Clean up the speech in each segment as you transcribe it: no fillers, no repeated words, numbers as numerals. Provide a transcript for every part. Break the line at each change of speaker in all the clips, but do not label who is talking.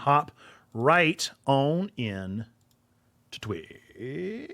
hop right on in to Twig.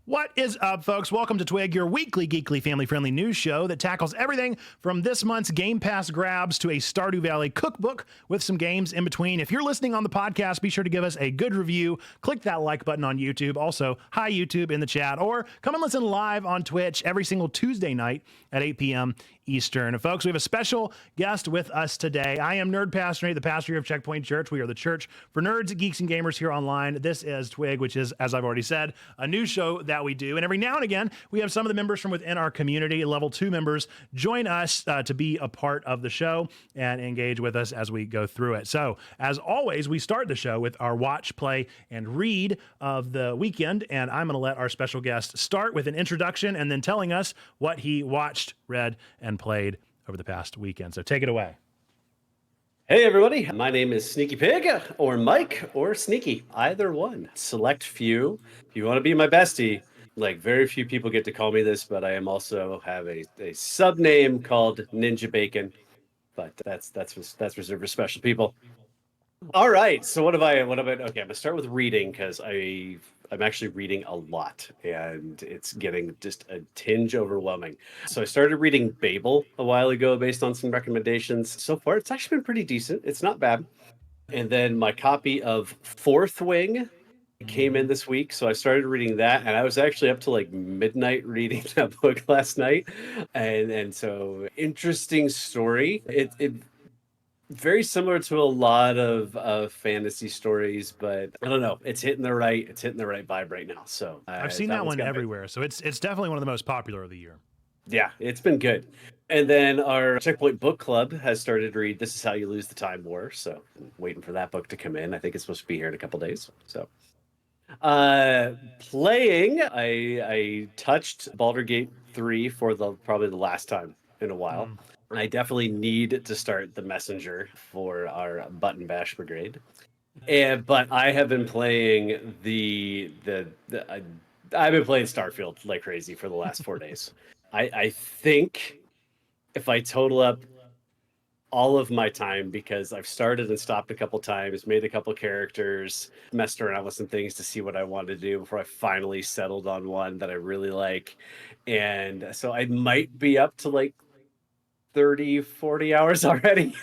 What is up, folks? Welcome to Twig, your weekly, geekly, family-friendly news show that tackles everything from this month's Game Pass grabs to a Stardew Valley cookbook with some games in between. If you're listening on the podcast, be sure to give us a good review. Click that like button on YouTube. Also, hi, YouTube in the chat. Or come and listen live on Twitch every single Tuesday night at 8 p.m. Eastern. Folks, we have a special guest with us today. I am Nerd Pastor Nate, the pastor of Checkpoint Church. We are the church for nerds, geeks, and gamers here online. This is Twig, which is, as I've already said, a news show that we do. And every now and again, we have some of the members from within our community, level 2 members, join us to be a part of the show and engage with us as we go through it. So, as always, we start the show with our watch, play, and read of the weekend. And I'm going to let our special guest start with an introduction and then telling us what he watched, read, and played over the past weekend. So take it away.
Hey everybody, my name is Sneaky Pig, or Mike, or Sneaky, either one. Select few. If you want to be my bestie, like very few people get to call me this, but I am also have a sub name called Ninja Bacon, but that's reserved for special people. All right, so what have I? Okay, I'm gonna start with reading because I'm actually reading a lot and it's getting just a tinge overwhelming. So I started reading Babel a while ago based on some recommendations. So far, it's actually been pretty decent. It's not bad. And then my copy of Fourth Wing came in this week. So I started reading that and I was actually up to like midnight reading that book last night. And so interesting story. It very similar to a lot of fantasy stories, but I don't know. It's hitting the right vibe right now. So
I've seen that one everywhere. So it's definitely one of the most popular of the year.
Yeah, it's been good. And then our Checkpoint Book Club has started to read This Is How You Lose the Time War. So I'm waiting for that book to come in. I think it's supposed to be here in a couple days. So playing, I touched Baldur's Gate 3 for probably the last time in a while. I definitely need to start the messenger for our Button Bash Brigade. But I have been playing I've been playing Starfield like crazy for the last 4 days. I think if I total up all of my time, because I've started and stopped a couple times, made a couple characters, messed around with some things to see what I wanted to do before I finally settled on one that I really like. And so I might be up to like 30, 40 hours already.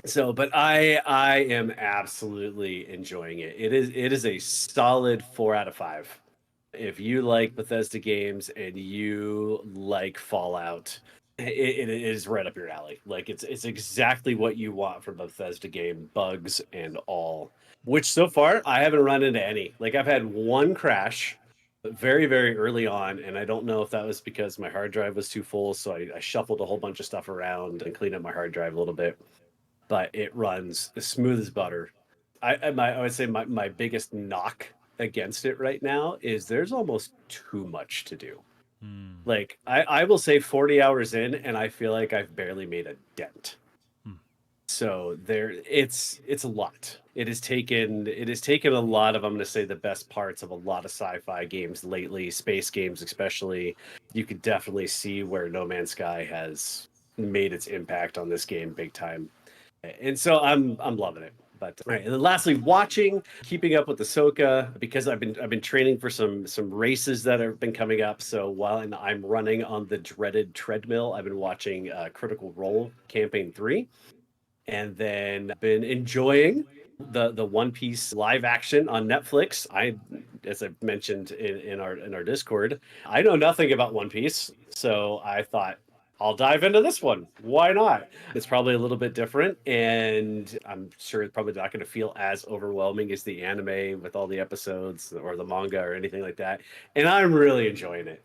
So, but I am absolutely enjoying it. It is a solid 4 out of 5. If you like Bethesda games and you like Fallout, it is right up your alley. Like it's exactly what you want from a Bethesda game, bugs and all. Which so far I haven't run into any. Like I've had one crash very, very early on, and I don't know if that was because my hard drive was too full, so I shuffled a whole bunch of stuff around and cleaned up my hard drive a little bit. But it runs as smooth as butter. I would say my biggest knock against it right now is there's almost too much to do. Like I will say 40 hours in, and I feel like I've barely made a dent. So it's a lot. It has taken a lot of, I'm going to say, the best parts of a lot of sci-fi games lately, space games especially. You could definitely see where No Man's Sky has made its impact on this game big time. And so I'm loving it. But all right, and then lastly, keeping up with Ahsoka, because I've been training for some races that have been coming up. So while I'm running on the dreaded treadmill, I've been watching Critical Role Campaign 3. And then been enjoying the One Piece live action on Netflix. As I mentioned in our Discord, I know nothing about One Piece, so I thought I'll dive into this one. Why not? It's probably a little bit different, and I'm sure it's probably not going to feel as overwhelming as the anime with all the episodes or the manga or anything like that. And I'm really enjoying it.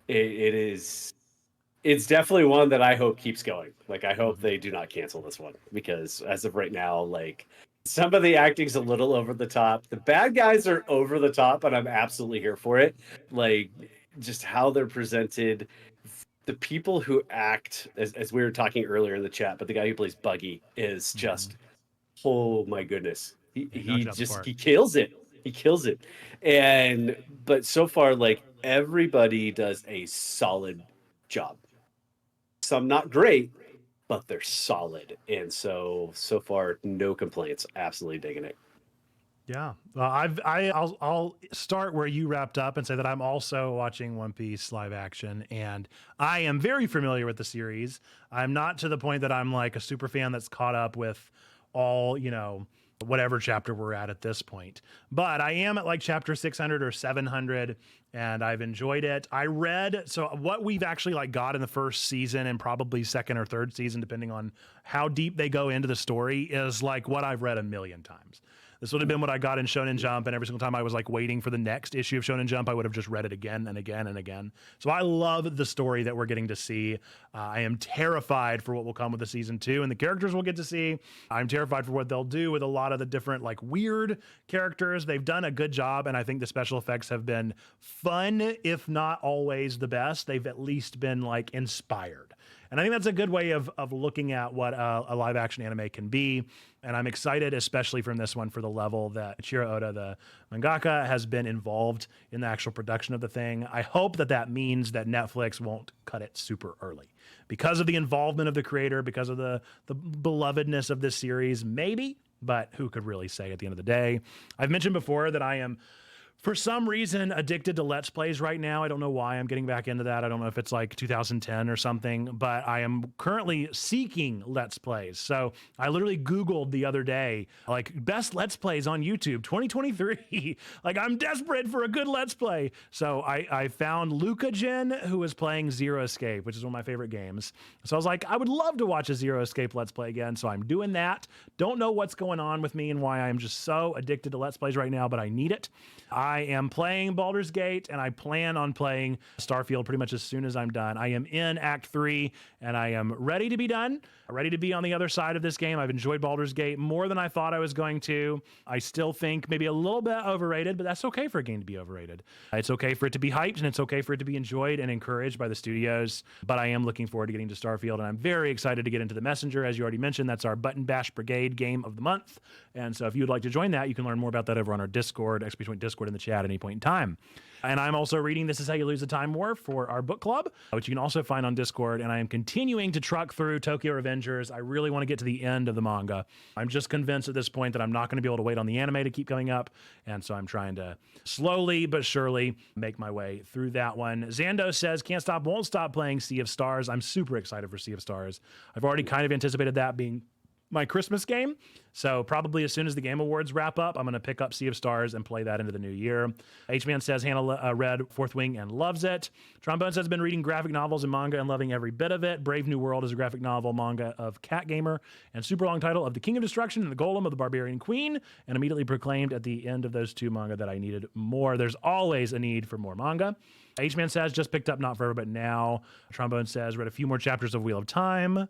It's definitely one that I hope keeps going. Like, I hope they do not cancel this one, because as of right now, like, some of the acting's a little over the top. The bad guys are over the top, and I'm absolutely here for it. Like, just how they're presented. The people who act, as we were talking earlier in the chat, but the guy who plays Buggy is just Oh my goodness.
He knocks it out the park.
He kills it. He kills it. And but so far, like, everybody does a solid job. Some not great, but they're solid. And so far, no complaints. Absolutely digging it.
Yeah, well, I'll start where you wrapped up and say that I'm also watching One Piece live action, and I am very familiar with the series. I'm not to the point that I'm like a super fan that's caught up with all, whatever chapter we're at this point, but I am at like chapter 600 or 700, and I've enjoyed it. I read, so what we've actually like got in the first season and probably second or third season, depending on how deep they go into the story, is like what I've read a million times. This would have been what I got in Shonen Jump, and every single time I was like waiting for the next issue of Shonen Jump, I would have just read it again and again and again. So I love the story that we're getting to see. I am terrified for what will come with the season 2 and the characters we'll get to see. I'm terrified for what they'll do with a lot of the different like weird characters. They've done a good job, and I think the special effects have been fun, if not always the best. They've at least been like inspired. And I think that's a good way of looking at what a live action anime can be. And I'm excited, especially from this one, for the level that Ichiro Oda, the mangaka, has been involved in the actual production of the thing. I hope that that means that Netflix won't cut it super early because of the involvement of the creator, because of the belovedness of this series, maybe, but who could really say at the end of the day? I've mentioned before that I am, for some reason, addicted to Let's Plays right now. I don't know why I'm getting back into that. I don't know if it's like 2010 or something, but I am currently seeking Let's Plays. So I literally Googled the other day, like, best Let's Plays on YouTube 2023. Like, I'm desperate for a good Let's Play. So I found Luca Gen, who was playing Zero Escape, which is one of my favorite games. So I was like, I would love to watch a Zero Escape Let's Play again. So I'm doing that. Don't know what's going on with me and why I'm just so addicted to Let's Plays right now, but I need it. I am playing Baldur's Gate, and I plan on playing Starfield pretty much as soon as I'm done. I am in Act 3, and I am ready to be done, ready to be on the other side of this game. I've enjoyed Baldur's Gate more than I thought I was going to. I still think maybe a little bit overrated, but that's okay for a game to be overrated. It's okay for it to be hyped, and it's okay for it to be enjoyed and encouraged by the studios, but I am looking forward to getting to Starfield, and I'm very excited to get into the Messenger. As you already mentioned, that's our Button Bash Brigade game of the month, and so if you'd like to join that, you can learn more about that over on our Discord, XP Discord in the chat at any point in time. And I'm also reading This Is How You Lose the Time War for our book club, which you can also find on Discord. And I am continuing to truck through Tokyo Revengers. I really want to get to the end of the manga. I'm just convinced at this point that I'm not going to be able to wait on the anime to keep coming up. And so I'm trying to slowly but surely make my way through that one. Zando says, can't stop, won't stop playing Sea of Stars. I'm super excited for Sea of Stars. I've already kind of anticipated that being my Christmas game. So probably as soon as the Game Awards wrap up, I'm going to pick up Sea of Stars and play that into the new year. H-Man says Hannah read Fourth Wing and loves it. Trombone says been reading graphic novels and manga and loving every bit of it. Brave New World is a graphic novel manga of Cat Gamer and super long title of The King of Destruction and the Golem of the Barbarian Queen, and immediately proclaimed at the end of those two manga that I needed more. There's always a need for more manga. H-Man says just picked up Not Forever But Now. Trombone says read a few more chapters of Wheel of Time.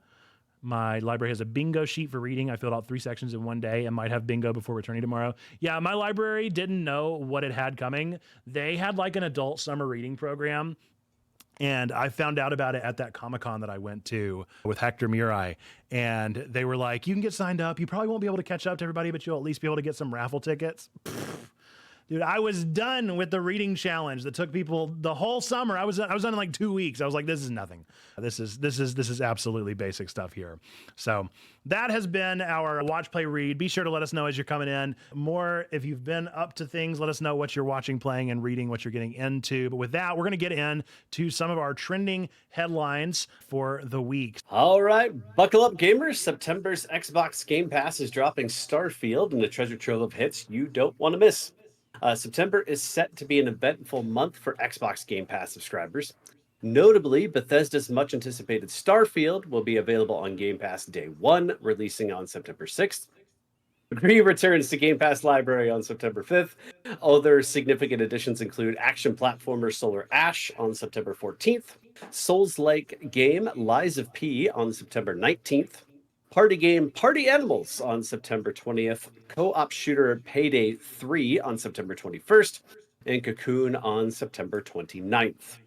My library has a bingo sheet for reading. I filled out 3 sections in one day and might have bingo before returning tomorrow. Yeah, my library didn't know what it had coming. They had like an adult summer reading program, and I found out about it at that Comic-Con that I went to with Hector Murai. And they were like, you can get signed up. You probably won't be able to catch up to everybody, but you'll at least be able to get some raffle tickets. Dude, I was done with the reading challenge that took people the whole summer. I was done in like 2 weeks. I was like, this is nothing. This is absolutely basic stuff here. So that has been our watch, play, read. Be sure to let us know as you're coming in. More, if you've been up to things, let us know what you're watching, playing, and reading, what you're getting into. But with that, we're going to get into some of our trending headlines for the week.
All right, buckle up, gamers. September's Xbox Game Pass is dropping Starfield and a treasure trove of hits you don't want to miss. September is set to be an eventful month for Xbox Game Pass subscribers. Notably, Bethesda's much anticipated Starfield will be available on Game Pass Day 1, releasing on September 6th. Agree returns to Game Pass Library on September 5th. Other significant additions include action platformer Solar Ash on September 14th, Souls-like game Lies of P on September 19th, party game Party Animals on September 20th, co-op shooter Payday 3 on September 21st, and Cocoon on September 29th.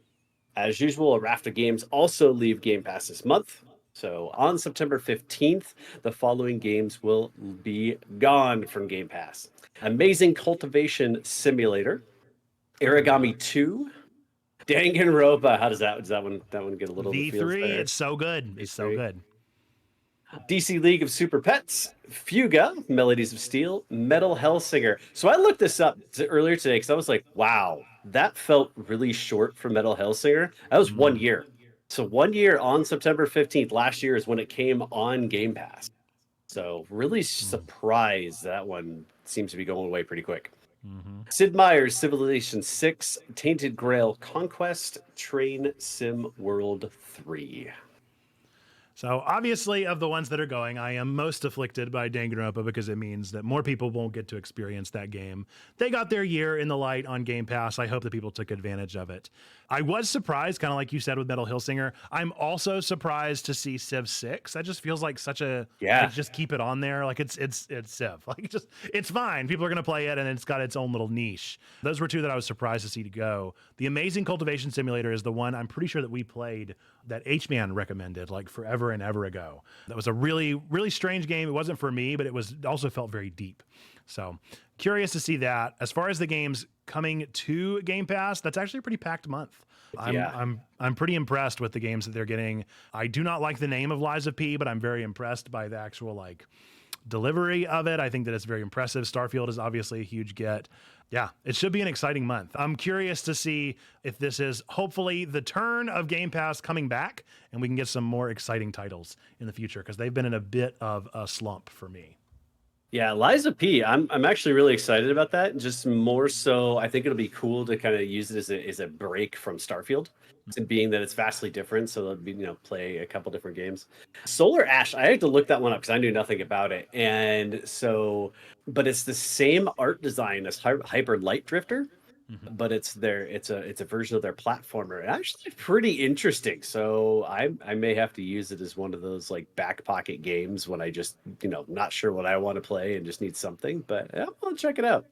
As usual, a raft of games also leave Game Pass this month. So on September 15th, the following games will be gone from Game Pass: Amazing Cultivation Simulator, Origami 2, Danganronpa. How does that one get a little of the feels
V3,
there?
it's so good. It's so
V3.
good.
DC League of Super Pets, Fuga, Melodies of Steel, Metal Hellsinger. So I looked this up earlier today because I was like, wow, that felt really short for Metal Hellsinger. That was 1 year. So 1 year on September 15th last year is when it came on Game Pass. So really surprised that one seems to be going away pretty quick. Sid Meier's Civilization 6, Tainted Grail Conquest, Train Sim World 3.
So obviously, of the ones that are going, I am most afflicted by Danganronpa because it means that more people won't get to experience that game. They got their year in the light on Game Pass. I hope that people took advantage of it. I was surprised, kind of like you said with Metal Hellsinger. I'm also surprised to see Civ 6. That just feels like such a like just keep it on there. Like it's Civ. Like just it's fine. People are gonna play it and it's got its own little niche. Those were two that I was surprised to see to go. The Amazing Cultivation Simulator is the one I'm pretty sure that we played that H-Man recommended like forever and ever ago. That was a really, really strange game. It wasn't for me, but it also felt very deep. So curious to see that. As far as the games coming to Game Pass, that's actually a pretty packed month. I'm pretty impressed with the games that they're getting. I do not like the name of Lies of P, but I'm very impressed by the actual like delivery of it. I think that it's very impressive. Starfield is obviously a huge get. Yeah, it should be an exciting month. I'm curious to see if this is hopefully the turn of Game Pass coming back and we can get some more exciting titles in the future because they've been in a bit of a slump for me.
Yeah, Liza P. I'm actually really excited about that. Just more so, I think it'll be cool to kind of use it as a break from Starfield, and being that it's vastly different. So it'll be play a couple different games. Solar Ash, I had to look that one up because I knew nothing about it, and so but it's the same art design as Hyper Light Drifter, but it's a version of their platformer. Actually pretty interesting. So I may have to use it as one of those like back pocket games when I just not sure what I want to play and just need something. But yeah, I'll check it out.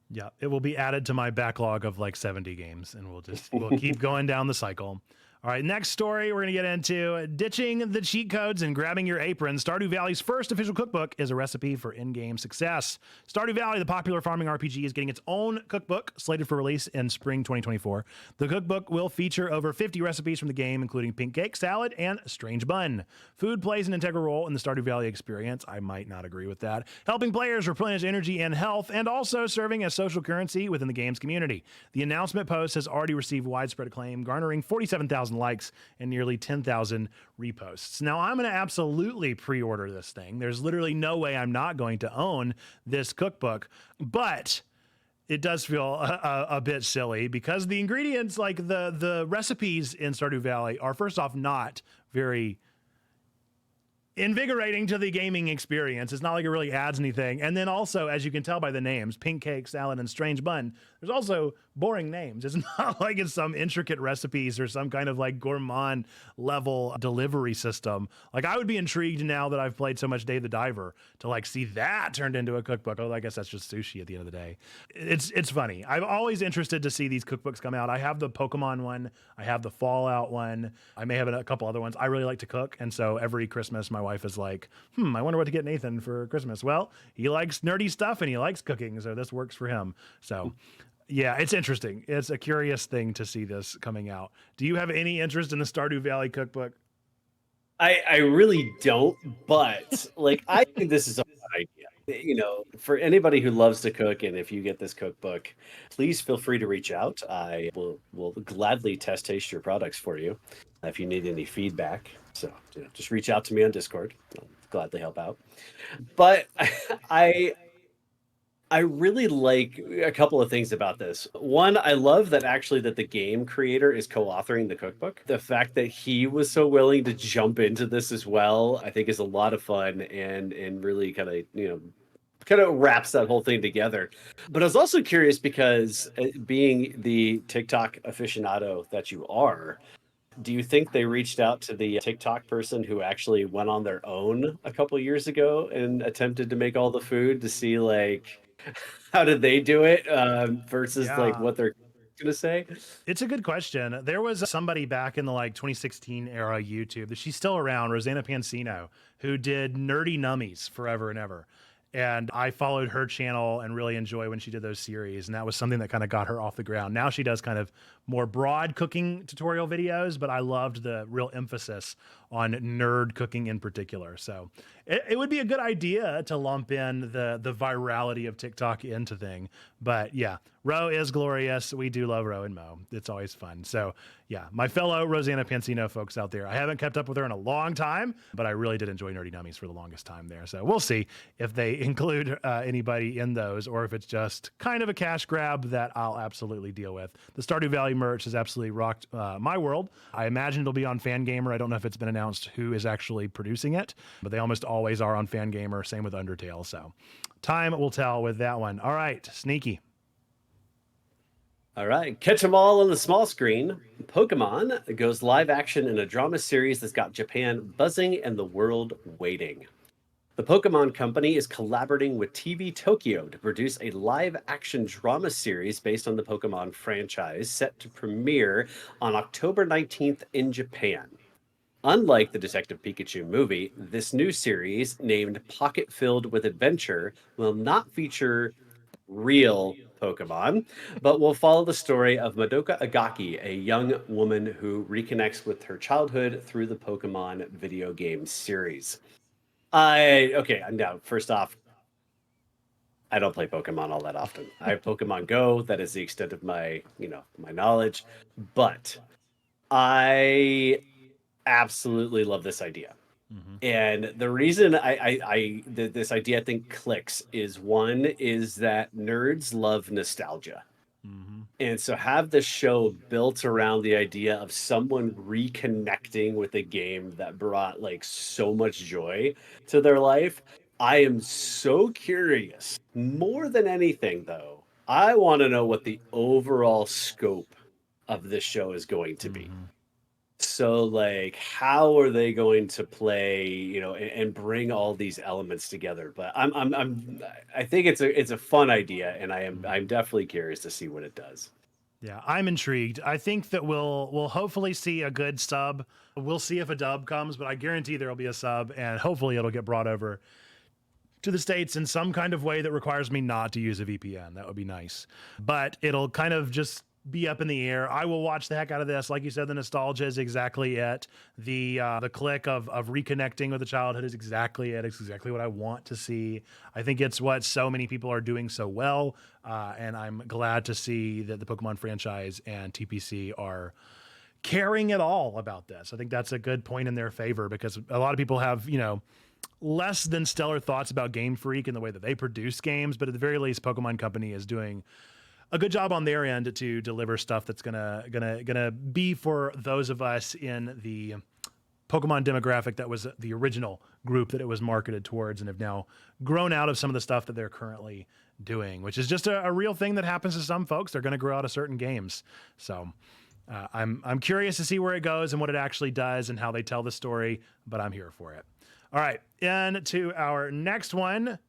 Yeah, it will be added to my backlog of like 70 games and we'll keep going down the cycle. All right, next story we're going to get into ditching the cheat codes and grabbing your apron. Stardew Valley's first official cookbook is a recipe for in-game success. Stardew Valley, the popular farming RPG, is getting its own cookbook slated for release in spring 2024. The cookbook will feature over 50 recipes from the game, including pink cake, salad, and strange bun. Food plays an integral role in the Stardew Valley experience. I might not agree with that. Helping players replenish energy and health, and also serving as social currency within the game's community. The announcement post has already received widespread acclaim, garnering 47,000 likes and nearly 10,000 reposts. Now, I'm going to absolutely pre-order this thing. There's literally no way I'm not going to own this cookbook, but it does feel a bit silly because the ingredients, like the recipes in Stardew Valley, are first off not very invigorating to the gaming experience. It's not like it really adds anything. And then also, as you can tell by the names, pink cake, salad, and strange bun, there's also boring names. It's not like it's some intricate recipes or some kind of like gourmand level delivery system. Like I would be intrigued now that I've played so much Dave the Diver to like see that turned into a cookbook. Although I guess that's just sushi at the end of the day. It's funny. I'm always interested to see these cookbooks come out. I have the Pokemon one. I have the Fallout one. I may have a couple other ones. I really like to cook. And so every Christmas, my wife is like, I wonder what to get Nathan for Christmas. Well, he likes nerdy stuff and he likes cooking. So this works for him. So yeah, it's interesting. It's a curious thing to see this coming out. Do you have any interest in the Stardew Valley cookbook?
I really don't, but like I think this is a good idea. For anybody who loves to cook, and if you get this cookbook, please feel free to reach out. I will gladly test taste your products for you if you need any feedback. So just reach out to me on Discord. I'll gladly help out. But I really like a couple of things about this. One, I love that the game creator is co-authoring the cookbook. The fact that he was so willing to jump into this as well, I think is a lot of fun and really kind of wraps that whole thing together. But I was also curious because being the TikTok aficionado that you are, do you think they reached out to the TikTok person who actually went on their own a couple years ago and attempted to make all the food to see like how did they do it versus like
Yeah.
what they're gonna say.
It's a good question. There was somebody back in the 2016 era YouTube that she's still around, Rosanna Pansino, who did Nerdy Nummies forever and ever. And I followed her channel and really enjoy when she did those series. And that was something that kind of got her off the ground. Now she does kind of more broad cooking tutorial videos, but I loved the real emphasis on nerd cooking in particular. So it would be a good idea to lump in the virality of TikTok into thing. But yeah, Ro is glorious. We do love Ro and Mo. It's always fun. So yeah, my fellow Rosanna Pansino folks out there, I haven't kept up with her in a long time, but I really did enjoy Nerdy Nummies for the longest time there. So we'll see if they include anybody in those, or if it's just kind of a cash grab that I'll absolutely deal with. The Stardew Valley merch has absolutely rocked my world. I imagine it'll be on Fangamer. I don't know if it's been announced who is actually producing it, but they almost always are on Fangamer. Same with Undertale. So time will tell with that one. All right, Sneaky.
All right, catch 'em all on the small screen. Pokemon goes live action in a drama series that's got Japan buzzing and the world waiting. The Pokemon Company is collaborating with TV Tokyo to produce a live action drama series based on the Pokemon franchise, set to premiere on October 19th in Japan. Unlike the Detective Pikachu movie, this new series, named Pocket Filled with Adventure, will not feature real Pokemon, but will follow the story of Madoka Agaki, a young woman who reconnects with her childhood through the Pokemon video game series. Now, first off, I don't play Pokemon all that often. I have Pokemon Go. That is the extent of my knowledge. But I absolutely love this idea. And the reason this idea I think clicks is that nerds love nostalgia. And so have this show built around the idea of someone reconnecting with a game that brought so much joy to their life. I am so curious. More than anything, though, I want to know what the overall scope of this show is going to be. So how are they going to play, and bring all these elements together? But I think it's a fun idea, and I'm definitely curious to see what it does.
Yeah, I'm intrigued. I think that we'll hopefully see a good sub. We'll see if a dub comes, but I guarantee there'll be a sub, and hopefully it'll get brought over to the States in some kind of way that requires me not to use a VPN. That would be nice. But it'll kind of just be up in the air. I will watch the heck out of this. Like you said, the nostalgia is exactly it. The click of reconnecting with the childhood is exactly it. It's exactly what I want to see. I think it's what so many people are doing so well. And I'm glad to see that the Pokemon franchise and TPC are caring at all about this. I think that's a good point in their favor, because a lot of people have, less than stellar thoughts about Game Freak and the way that they produce games. But at the very least, Pokemon Company is doing a good job on their end to deliver stuff that's gonna be for those of us in the Pokemon demographic that was the original group that it was marketed towards, and have now grown out of some of the stuff that they're currently doing, which is just a real thing that happens to some folks. They're going to grow out of certain games. So I'm curious to see where it goes and what it actually does and how they tell the story, but I'm here for it. All right, and to our next one.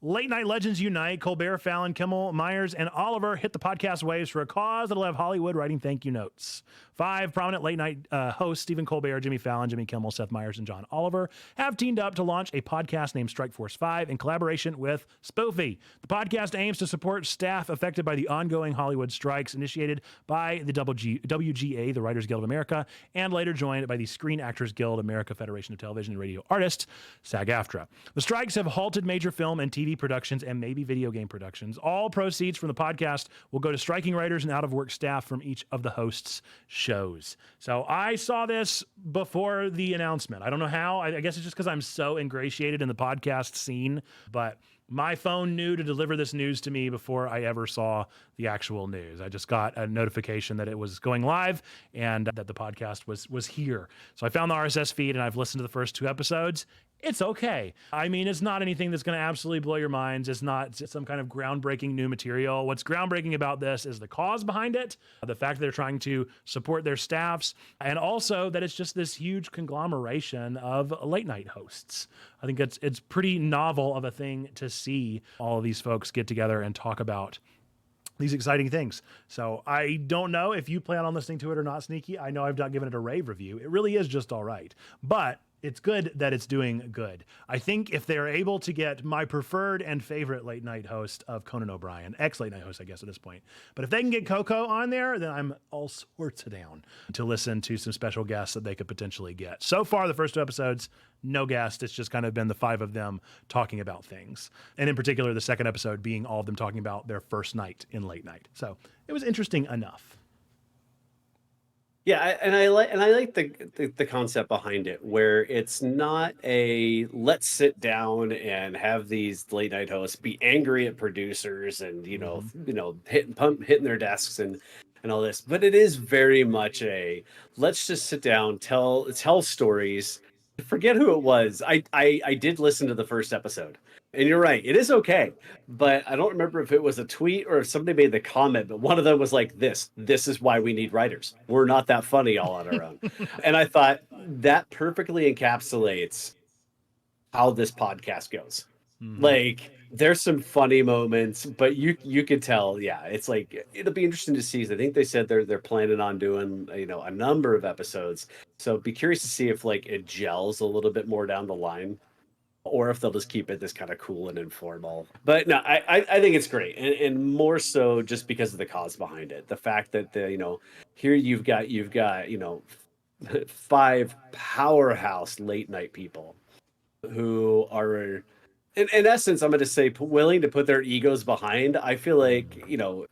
Late Night Legends Unite. Colbert, Fallon, Kimmel, Myers, and Oliver hit the podcast waves for a cause that'll have Hollywood writing thank you notes. 5 prominent late night hosts, Stephen Colbert, Jimmy Fallon, Jimmy Kimmel, Seth Meyers, and John Oliver, have teamed up to launch a podcast named Strike Force 5 in collaboration with Spoofy. The podcast aims to support staff affected by the ongoing Hollywood strikes initiated by the WGA, the Writers Guild of America, and later joined by the Screen Actors Guild, America Federation of Television and Radio Artists, SAG-AFTRA. The strikes have halted major film and TV productions and maybe video game productions. All proceeds from the podcast will go to striking writers and out-of-work staff from each of the hosts' shows. So I saw this before the announcement. I don't know how. I guess it's just because I'm so ingratiated in the podcast scene, but my phone knew to deliver this news to me before I ever saw the actual news. I just got a notification that it was going live and that the podcast was here. So I found the RSS feed and I've listened to the first 2 episodes. It's okay. I mean, it's not anything that's going to absolutely blow your minds. It's not some kind of groundbreaking new material. What's groundbreaking about this is the cause behind it, the fact that they're trying to support their staffs, and also that it's just this huge conglomeration of late night hosts. I think it's pretty novel of a thing to see all of these folks get together and talk about these exciting things. So I don't know if you plan on listening to it or not, Sneaky. I know I've not given it a rave review. It really is just all right. But it's good that it's doing good. I think if they're able to get my preferred and favorite late night host of Conan O'Brien, ex-late night host, I guess, at this point, but if they can get Coco on there, then I'm all sorts of down to listen to some special guests that they could potentially get. So far, the first 2 episodes, no guest. It's just kind of been the 5 of them talking about things. And in particular, the second episode being all of them talking about their first night in late night. So it was interesting enough.
Yeah, I like the concept behind it, where it's not a let's sit down and have these late night hosts be angry at producers and hitting their desks and all this, but it is very much a let's just sit down, tell stories. Forget who it was. I did listen to the first episode. And you're right, it is okay. But I don't remember if it was a tweet or if somebody made the comment, but one of them was like, this is why we need writers. We're not that funny all on our own. And I thought that perfectly encapsulates how this podcast goes. Mm-hmm. Like, there's some funny moments, but you could tell, yeah, it's like, it'll be interesting to see. I think they said they're planning on doing, a number of episodes. So be curious to see if like it gels a little bit more down the line, or if they'll just keep it this kind of cool and informal. But no, I think it's great. And more so just because of the cause behind it. The fact that here you've got 5 powerhouse late night people who are in essence, I'm going to say willing to put their egos behind. I feel like,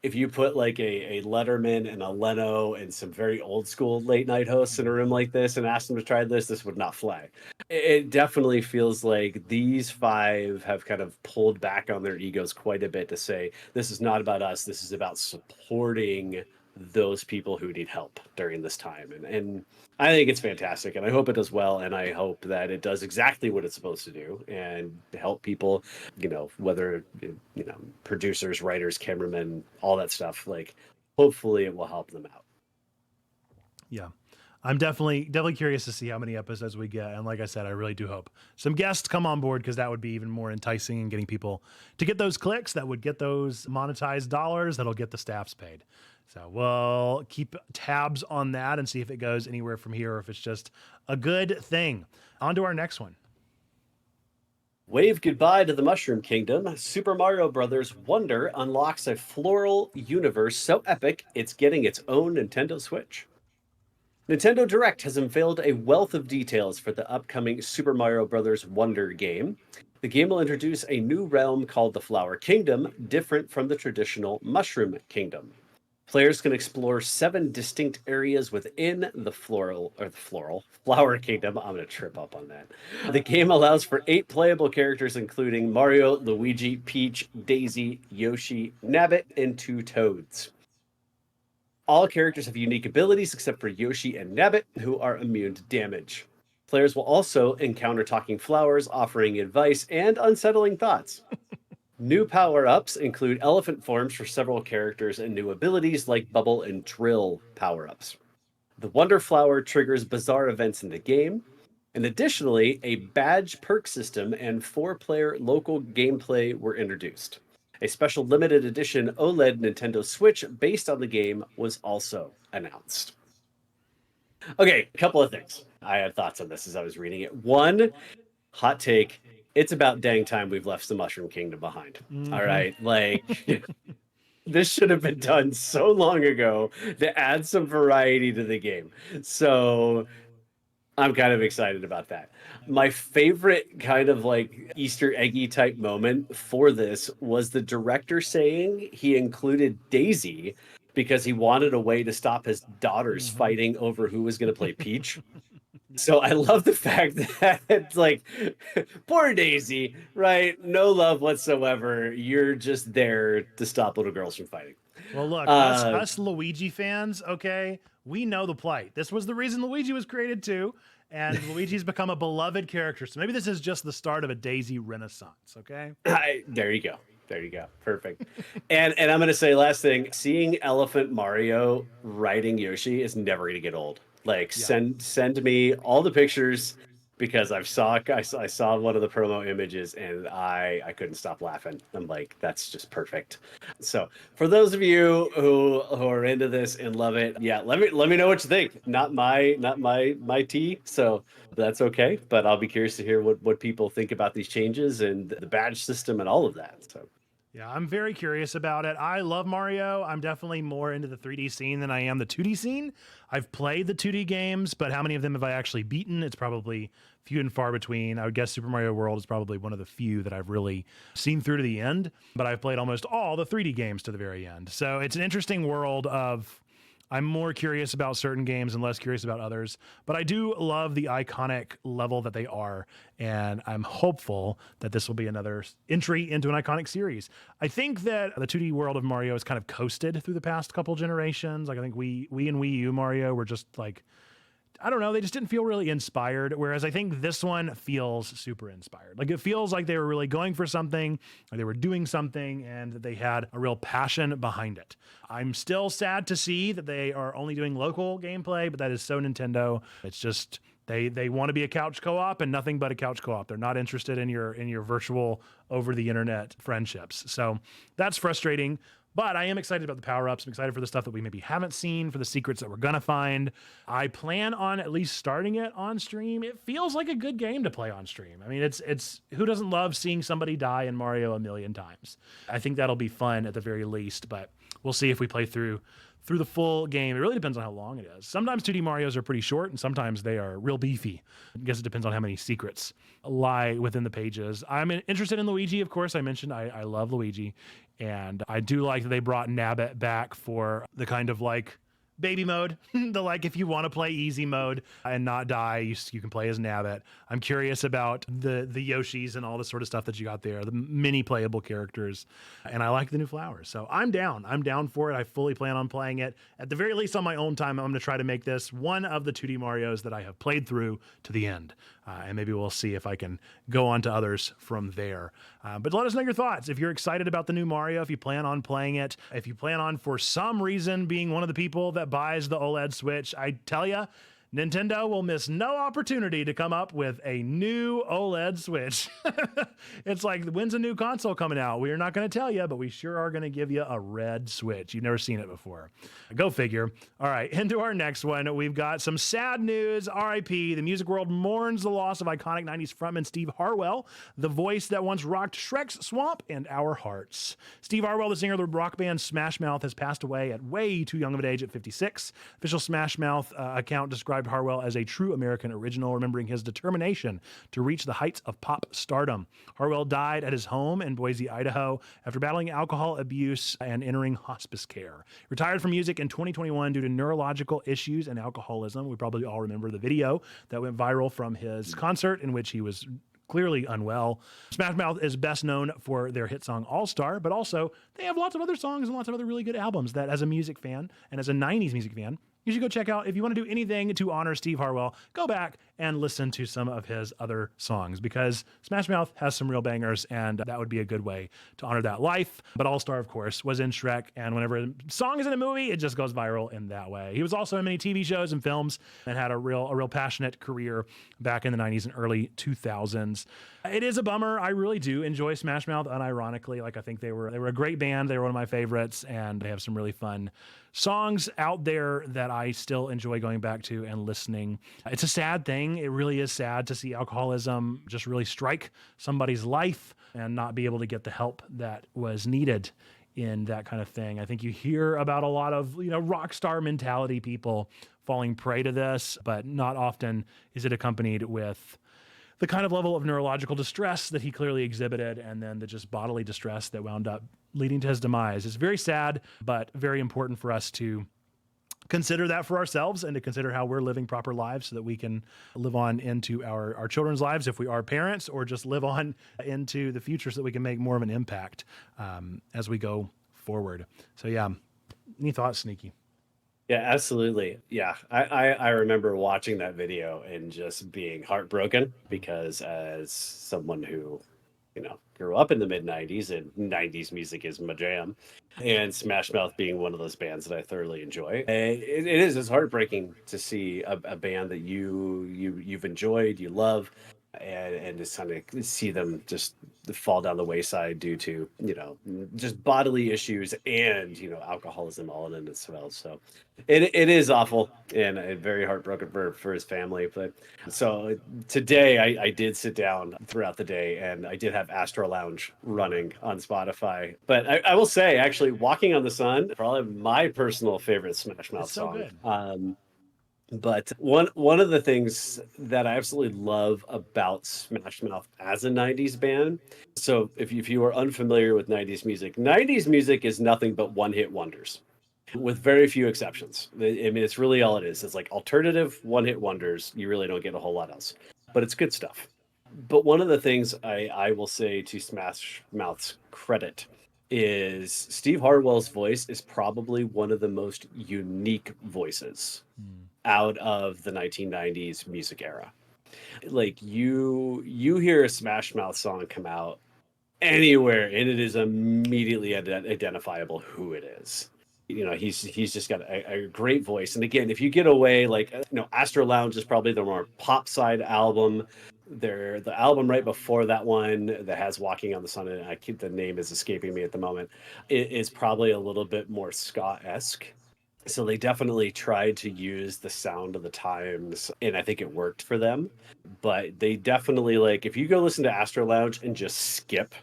if you put like a Letterman and a Leno and some very old school late night hosts in a room like this and ask them to try this would not fly. It definitely feels like these 5 have kind of pulled back on their egos quite a bit to say, this is not about us. This is about supporting those people who need help during this time. And I think it's fantastic, and I hope it does well, and I hope that it does exactly what it's supposed to do and help people, whether, producers, writers, cameramen, all that stuff. Like, hopefully it will help them out.
Yeah. I'm definitely curious to see how many episodes we get. And like I said, I really do hope some guests come on board, because that would be even more enticing in getting people to get those clicks, that would get those monetized dollars, that'll get the staffs paid. So we'll keep tabs on that and see if it goes anywhere from here, or if it's just a good thing. On to our next one.
Wave goodbye to the Mushroom Kingdom. Super Mario Bros. Wonder unlocks a floral universe so epic it's getting its own Nintendo Switch. Nintendo Direct has unveiled a wealth of details for the upcoming Super Mario Bros. Wonder game. The game will introduce a new realm called the Flower Kingdom, different from the traditional Mushroom Kingdom. Players can explore 7 distinct areas within the Flower Kingdom. I'm going to trip up on that. The game allows for 8 playable characters, including Mario, Luigi, Peach, Daisy, Yoshi, Nabbit, and 2 Toads. All characters have unique abilities except for Yoshi and Nabbit, who are immune to damage. Players will also encounter talking flowers, offering advice and unsettling thoughts. New power-ups include elephant forms for several characters and new abilities like bubble and drill power-ups. The Wonder Flower triggers bizarre events in the game, and additionally, a badge perk system and 4-player local gameplay were introduced. A special limited edition OLED Nintendo Switch based on the game was also announced. Okay, a couple of things. I had thoughts on this as I was reading it. One, hot take, it's about dang time we've left the Mushroom Kingdom behind. Mm-hmm. All right, like this should have been done so long ago to add some variety to the game. So I'm kind of excited about that. My favorite kind of like Easter eggy type moment for this was the director saying he included Daisy because he wanted a way to stop his daughters fighting over who was going to play Peach. So I love the fact that it's like, poor Daisy, right? No love whatsoever. You're just there to stop little girls from fighting.
Well, look, us Luigi fans, okay, we know the plight. This was the reason Luigi was created too, and Luigi's become a beloved character. So maybe this is just the start of a Daisy renaissance, okay?
There you go. There you go. Perfect. And I'm going to say last thing, seeing Elephant Mario riding Yoshi is never going to get old. Like, send me all the pictures because I saw one of the promo images and I couldn't stop laughing. I'm like, that's just perfect. So for those of you who are into this and love it, yeah, let me know what you think. Not my tea, so that's okay. But I'll be curious to hear what people think about these changes and the badge system and all of that. So.
Yeah, I'm very curious about it. I love Mario. I'm definitely more into the 3D scene than I am the 2D scene. I've played the 2D games, but how many of them have I actually beaten? It's probably few and far between. I would guess Super Mario World is probably one of the few that I've really seen through to the end, but I've played almost all the 3D games to the very end. So it's an interesting world of I'm more curious about certain games and less curious about others, but I do love the iconic level that they are, and I'm hopeful that this will be another entry into an iconic series. I think that the 2D world of Mario has kind of coasted through the past couple generations. Like I think we and Wii U Mario were just like, I don't know, they just didn't feel really inspired. Whereas I think this one feels super inspired. Like it feels like they were really going for something, or they were doing something, and that they had a real passion behind it. I'm still sad to see that they are only doing local gameplay, but that is so Nintendo. It's just they want to be a couch co-op and nothing but a couch co-op. They're not interested in your virtual over the internet friendships. So that's frustrating. But I am excited about the power-ups. I'm excited for the stuff that we maybe haven't seen, for the secrets that we're gonna find. I plan on at least starting it on stream. It feels like a good game to play on stream. I mean, it's who doesn't love seeing somebody die in Mario a million times? I think that'll be fun at the very least, but we'll see if we play through the full game. It really depends on how long it is. Sometimes 2D Marios are pretty short, and sometimes they are real beefy. I guess it depends on how many secrets lie within the pages. I'm interested in Luigi, of course. I mentioned I love Luigi, and I do like that they brought Nabbit back for the kind of like baby mode, the like if you want to play easy mode and not die, you can play as Nabbit. I'm curious about the Yoshis and all the sort of stuff that you got there, the mini playable characters, and I like the new flowers. So I'm down for it. I fully plan on playing it at the very least on my own time. I'm going to try to make this one of the 2D Marios that I have played through to the end, and maybe we'll see if I can go on to others from there. But let us know your thoughts. If you're excited about the new Mario, if you plan on playing it, if you plan on for some reason being one of the people that buys the OLED Switch, I tell you, Nintendo will miss no opportunity to come up with a new OLED Switch. It's like, when's a new console coming out? We are not going to tell you, but we sure are going to give you a red Switch. You've never seen it before. Go figure. All right, into our next one. We've got some sad news. RIP. The music world mourns the loss of iconic 90s frontman Steve Harwell, the voice that once rocked Shrek's Swamp and our hearts. Steve Harwell, the singer of the rock band Smash Mouth, has passed away at way too young of an age at 56. Official Smash Mouth account described Harwell as a true American original, remembering his determination to reach the heights of pop stardom. Harwell died at his home in Boise, Idaho, after battling alcohol abuse and entering hospice care. Retired from music in 2021 due to neurological issues and alcoholism. We probably all remember the video that went viral from his concert in which he was clearly unwell. Smash Mouth is best known for their hit song All Star, but also they have lots of other songs and lots of other really good albums that, as a music fan and as a 90s music fan, you should go check out. If you want to do anything to honor Steve Harwell, go back and listen to some of his other songs, because Smash Mouth has some real bangers, and that would be a good way to honor that life. But All Star, of course, was in Shrek, and whenever a song is in a movie, it just goes viral in that way. He was also in many TV shows and films and had a real passionate career back in the 90s and early 2000s. It is a bummer. I really do enjoy Smash Mouth unironically. Like, I think they were a great band. They were one of my favorites, and they have some really fun songs out there that I still enjoy going back to and listening. It's a sad thing. It really is sad to see alcoholism just really strike somebody's life and not be able to get the help that was needed in that kind of thing. I think you hear about a lot of, rock star mentality people falling prey to this, but not often is it accompanied with the kind of level of neurological distress that he clearly exhibited, and then the just bodily distress that wound up leading to his demise. It's very sad, but very important for us to consider that for ourselves and to consider how we're living proper lives so that we can live on into our children's lives if we are parents, or just live on into the future so that we can make more of an impact as we go forward. So yeah, any thoughts, Sneaky?
Yeah, absolutely. Yeah, I remember watching that video and just being heartbroken, because as someone who grew up in the mid 90s and 90s music is my jam. And Smash Mouth being one of those bands that I thoroughly enjoy. It's heartbreaking to see a band that you've enjoyed, you love, and just kind of see them just fall down the wayside due to just bodily issues and alcoholism all in it as well. So it is awful and very heartbroken for his family. But so today I did sit down throughout the day and I did have Astro Lounge running on Spotify. But I will say, actually, Walking on the Sun, probably my personal favorite Smash Mouth
so
song.
good.
But one of the things that I absolutely love about Smash Mouth as a 90s band, so if you are unfamiliar with 90s music is nothing but one-hit wonders, with very few exceptions. I mean, it's really all it is. It's like alternative one-hit wonders. You really don't get a whole lot else, but it's good stuff. But one of the things I will say to Smash Mouth's credit is Steve Harwell's voice is probably one of the most unique voices out of the 1990s music era. Like you hear a Smash Mouth song come out anywhere and it is immediately identifiable who it is. He's just got a great voice. And again, if you get away, like Astro Lounge is probably the more pop side album. The album right before that one that has Walking on the Sun, and the name is escaping me at the moment, it is probably a little bit more ska-esque. So they definitely tried to use the sound of the times, and I think it worked for them. But they definitely, like, if you go listen to Astro Lounge and just skip,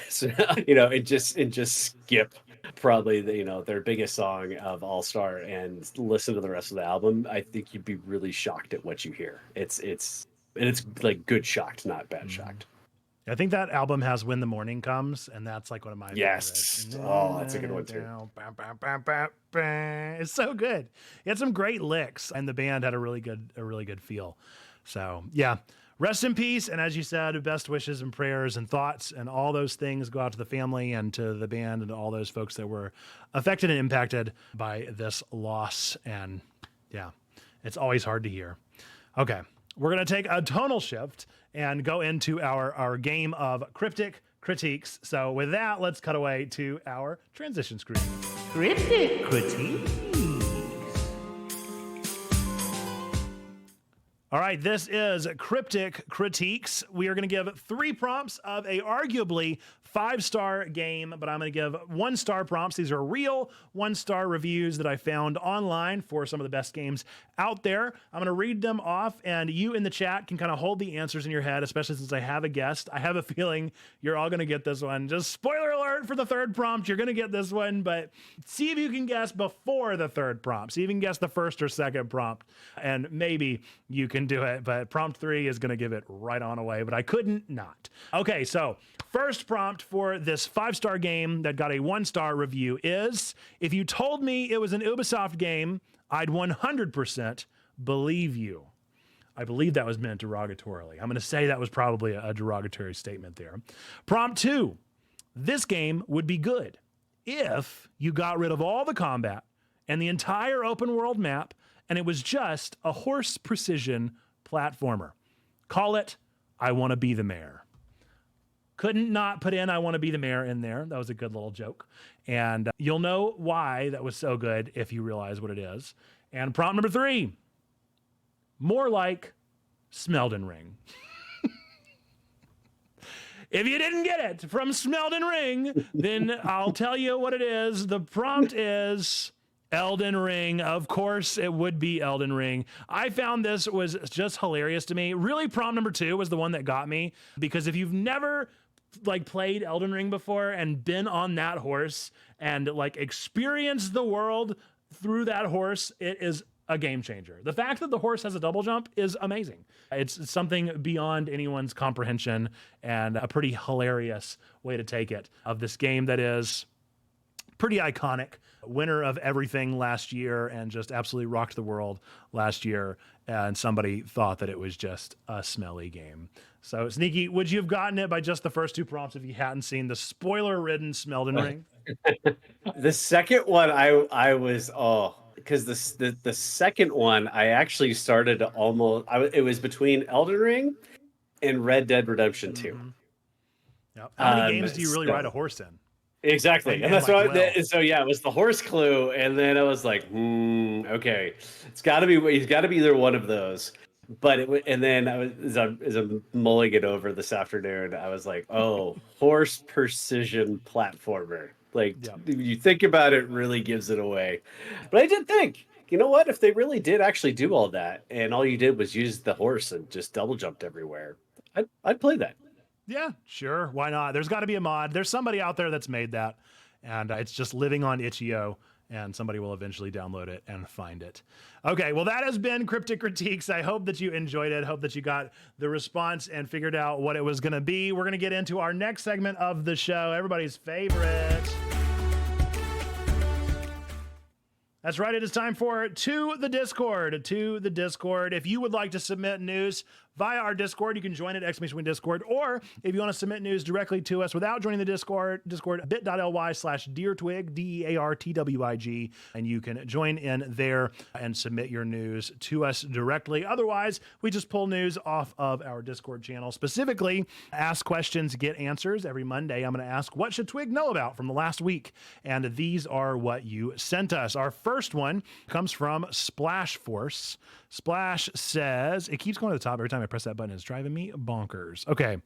so, and just skip probably their biggest song of All Star and listen to the rest of the album, I think you'd be really shocked at what you hear. It's like good shocked, not bad shocked.
I think that album has When the Morning Comes, and that's like one of my
Yes.
favorites.
Oh, that's a good one too.
It's so good. It had some great licks, and the band had a really good feel. So yeah, rest in peace. And as you said, best wishes and prayers and thoughts and all those things go out to the family and to the band and to all those folks that were affected and impacted by this loss. And yeah, it's always hard to hear. Okay. We're going to take a tonal shift and go into our game of Cryptic Critiques. So with that, let's cut away to our transition screen. Cryptic Critiques. All right, this is Cryptic Critiques. We are going to give 3 prompts of a arguably 5-star game, but I'm going to give 1-star prompts. These are real 1-star reviews that I found online for some of the best games out there. I'm going to read them off, and you in the chat can kind of hold the answers in your head, especially since I have a guest. I have a feeling you're all going to get this one. Just spoiler alert for the 3rd prompt, you're going to get this one, but see if you can guess before the 3rd prompt. See if you can guess the 1st or 2nd prompt, and maybe you can do it, but prompt 3 is going to give it right on away, but I couldn't not. Okay, so first prompt for this 5-star game that got a 1-star review is, if you told me it was an Ubisoft game, I'd 100% believe you. I believe that was meant derogatorily. I'm going to say that was probably a derogatory statement there. Prompt 2, this game would be good if you got rid of all the combat and the entire open world map and it was just a horse precision platformer. Call it I Want to Be the Mayor. Couldn't not put in I Want to Be the Mayor in there. That was a good little joke. And you'll know why that was so good if you realize what it is. And prompt number 3, more like Smelden Ring. If you didn't get it from Smelden Ring, then I'll tell you what it is. The prompt is Elden Ring. Of course, it would be Elden Ring. I found this was just hilarious to me. Really, prompt number 2 was the one that got me, because if you've never played Elden Ring before and been on that horse and experienced the world through that horse, it is a game changer. The fact that the horse has a double jump is amazing. It's something beyond anyone's comprehension and a pretty hilarious way to take it of this game that is pretty iconic, winner of everything last year and just absolutely rocked the world last year. And somebody thought that it was just a smelly game. So Sneaky, would you have gotten it by just the first 2 prompts if you hadn't seen the spoiler-ridden Smelden Ring?
The second one, I was, because the second one, I actually started to it was between Elden Ring and Red Dead Redemption 2.
Yep. How many games do you really
So-
ride a horse in?
Exactly, and that's
like,
what. So yeah, it was the horse clue, and then I was like, okay, it's got to be. He's got to be either one of those. But and then I was as I'm mulling it over this afternoon, I was like, oh, horse precision platformer. Like
Yep.
you think about it, really gives it away. But I did think, you know what? If they really did actually do all that, and all you did was use the horse and just double jumped everywhere, I'd play that.
Yeah, sure. Why not? There's got to be a mod. There's somebody out there that's made that, and it's just living on itch.io, and somebody will eventually download it and find it. Okay, well, that has been Cryptic Critiques. I hope that you enjoyed it. Hope that you got the response and figured out what it was going to be. We're going to get into our next segment of the show, everybody's favorite. That's right. It is time for To the Discord. To the Discord. If you would like to submit news via our Discord, you can join it, !Discord. Or if you want to submit news directly to us without joining the Discord, bit.ly/DearTwig, DearTwig. And you can join in there and submit your news to us directly. Otherwise, we just pull news off of our Discord channel. Specifically, ask questions, get answers. Every Monday, I'm going to ask, what should Twig know about from the last week? And these are what you sent us. Our first one comes from Splash Force. Splash says, it keeps going to the top every time I press that button. It's driving me bonkers. Okay.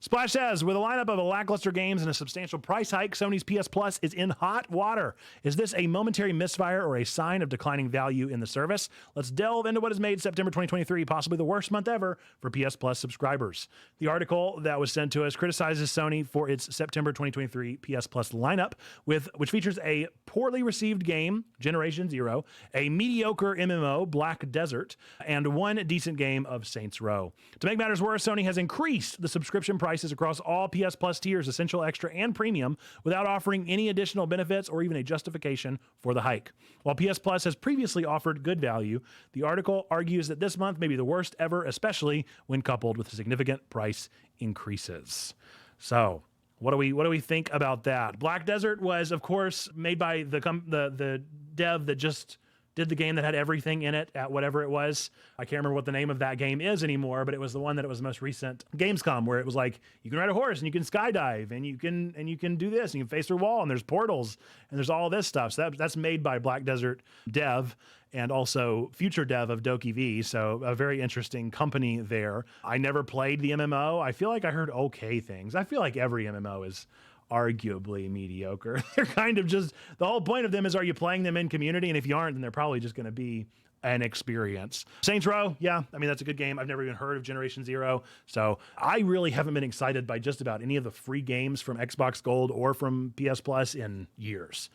Splash says, with a lineup of lackluster games and a substantial price hike, Sony's PS Plus is in hot water. Is this a momentary misfire or a sign of declining value in the service? Let's delve into what has made September 2023 possibly the worst month ever for PS Plus subscribers. The article that was sent to us criticizes Sony for its September 2023 PS Plus lineup, which features a poorly received game, Generation Zero, a mediocre MMO, Black Desert, and one decent game of Saints Row. To make matters worse, Sony has increased the subscription prices across all PS Plus tiers, Essential, Extra, and Premium, without offering any additional benefits or even a justification for the hike. While PS Plus has previously offered good value, the article argues that this month may be the worst ever, especially when coupled with significant price increases. So, what do we think about that? Black Desert was, of course, made by the dev that just did the game that had everything in it at whatever it was. I can't remember what the name of that game is anymore, but it was the one that it was the most recent Gamescom, where it was like, you can ride a horse and you can skydive and you can do this and you can face through a wall and there's portals and there's all this stuff. So that's made by Black Desert dev and also future dev of Doki V. So a very interesting company there. I never played the MMO. I feel like I heard okay things. I feel like every MMO is arguably mediocre. They're kind of just, the whole point of them is, are you playing them in community? And if you aren't, then they're probably just going to be an experience. Saints Row, yeah, I mean, that's a good game. I've never even heard of Generation Zero. So I really haven't been excited by just about any of the free games from Xbox Gold or from PS Plus in years.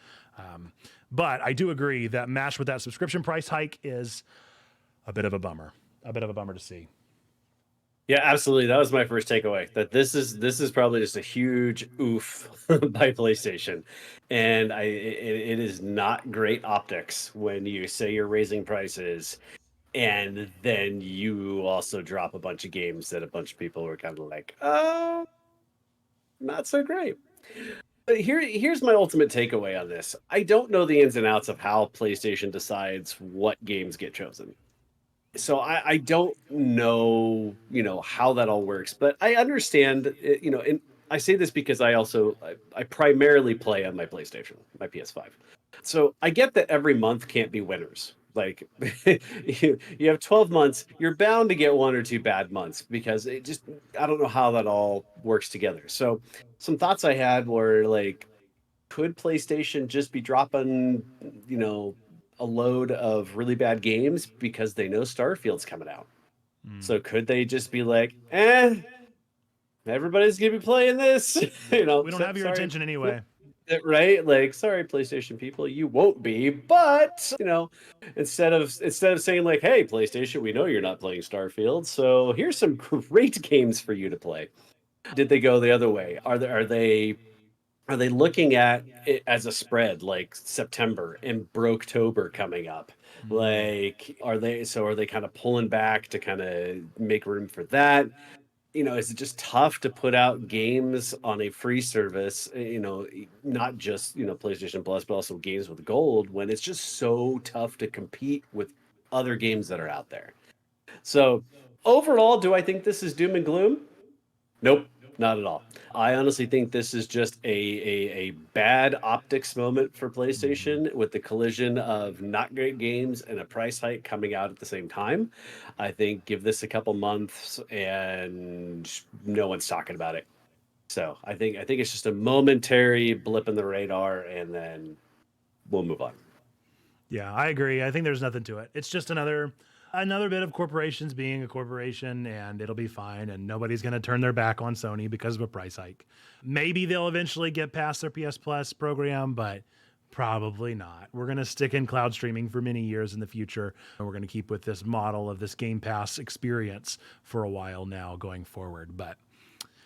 But I do agree that matched with that subscription price hike is a bit of a bummer. A bit of a bummer to see.
Yeah, absolutely. That was my first takeaway. That this is probably just a huge oof by PlayStation, and it is not great optics when you say you're raising prices, and then you also drop a bunch of games that a bunch of people were kind of like, not so great. But here's my ultimate takeaway on this. I don't know the ins and outs of how PlayStation decides what games get chosen. So I don't know, how that all works, but I understand, and I say this because I primarily play on my PlayStation, my PS5. So I get that every month can't be winners. Like you have 12 months, you're bound to get one or two bad months because I don't know how that all works together. So some thoughts I had were like, could PlayStation just be dropping, a load of really bad games because they know Starfield's coming out? So could they just be like, everybody's gonna be playing this?
We don't have your attention anyway.
Right? Like, sorry, PlayStation people, you won't be. But instead of saying like, hey, PlayStation, we know you're not playing Starfield, so here's some great games for you to play. Did they go the other way? Are they looking at it as a spread, like September and Broketober coming up? Like, are they kind of pulling back to kind of make room for that? Is it just tough to put out games on a free service, not just, PlayStation Plus, but also games with gold, when it's just so tough to compete with other games that are out there? So overall, do I think this is doom and gloom? Nope. not at all. I honestly think this is just a bad optics moment for PlayStation with the collision of not great games and a price hike coming out at the same time. I think give this a couple months and no one's talking about it. So I think it's just a momentary blip in the radar, and then we'll move on.
Yeah, I agree. I think there's nothing to it. It's just another bit of corporations being a corporation, and it'll be fine, and nobody's going to turn their back on Sony because of a price hike. Maybe they'll eventually get past their PS Plus program, but probably not. We're going to stick in cloud streaming for many years in the future, and we're going to keep with this model of this Game Pass experience for a while now going forward. But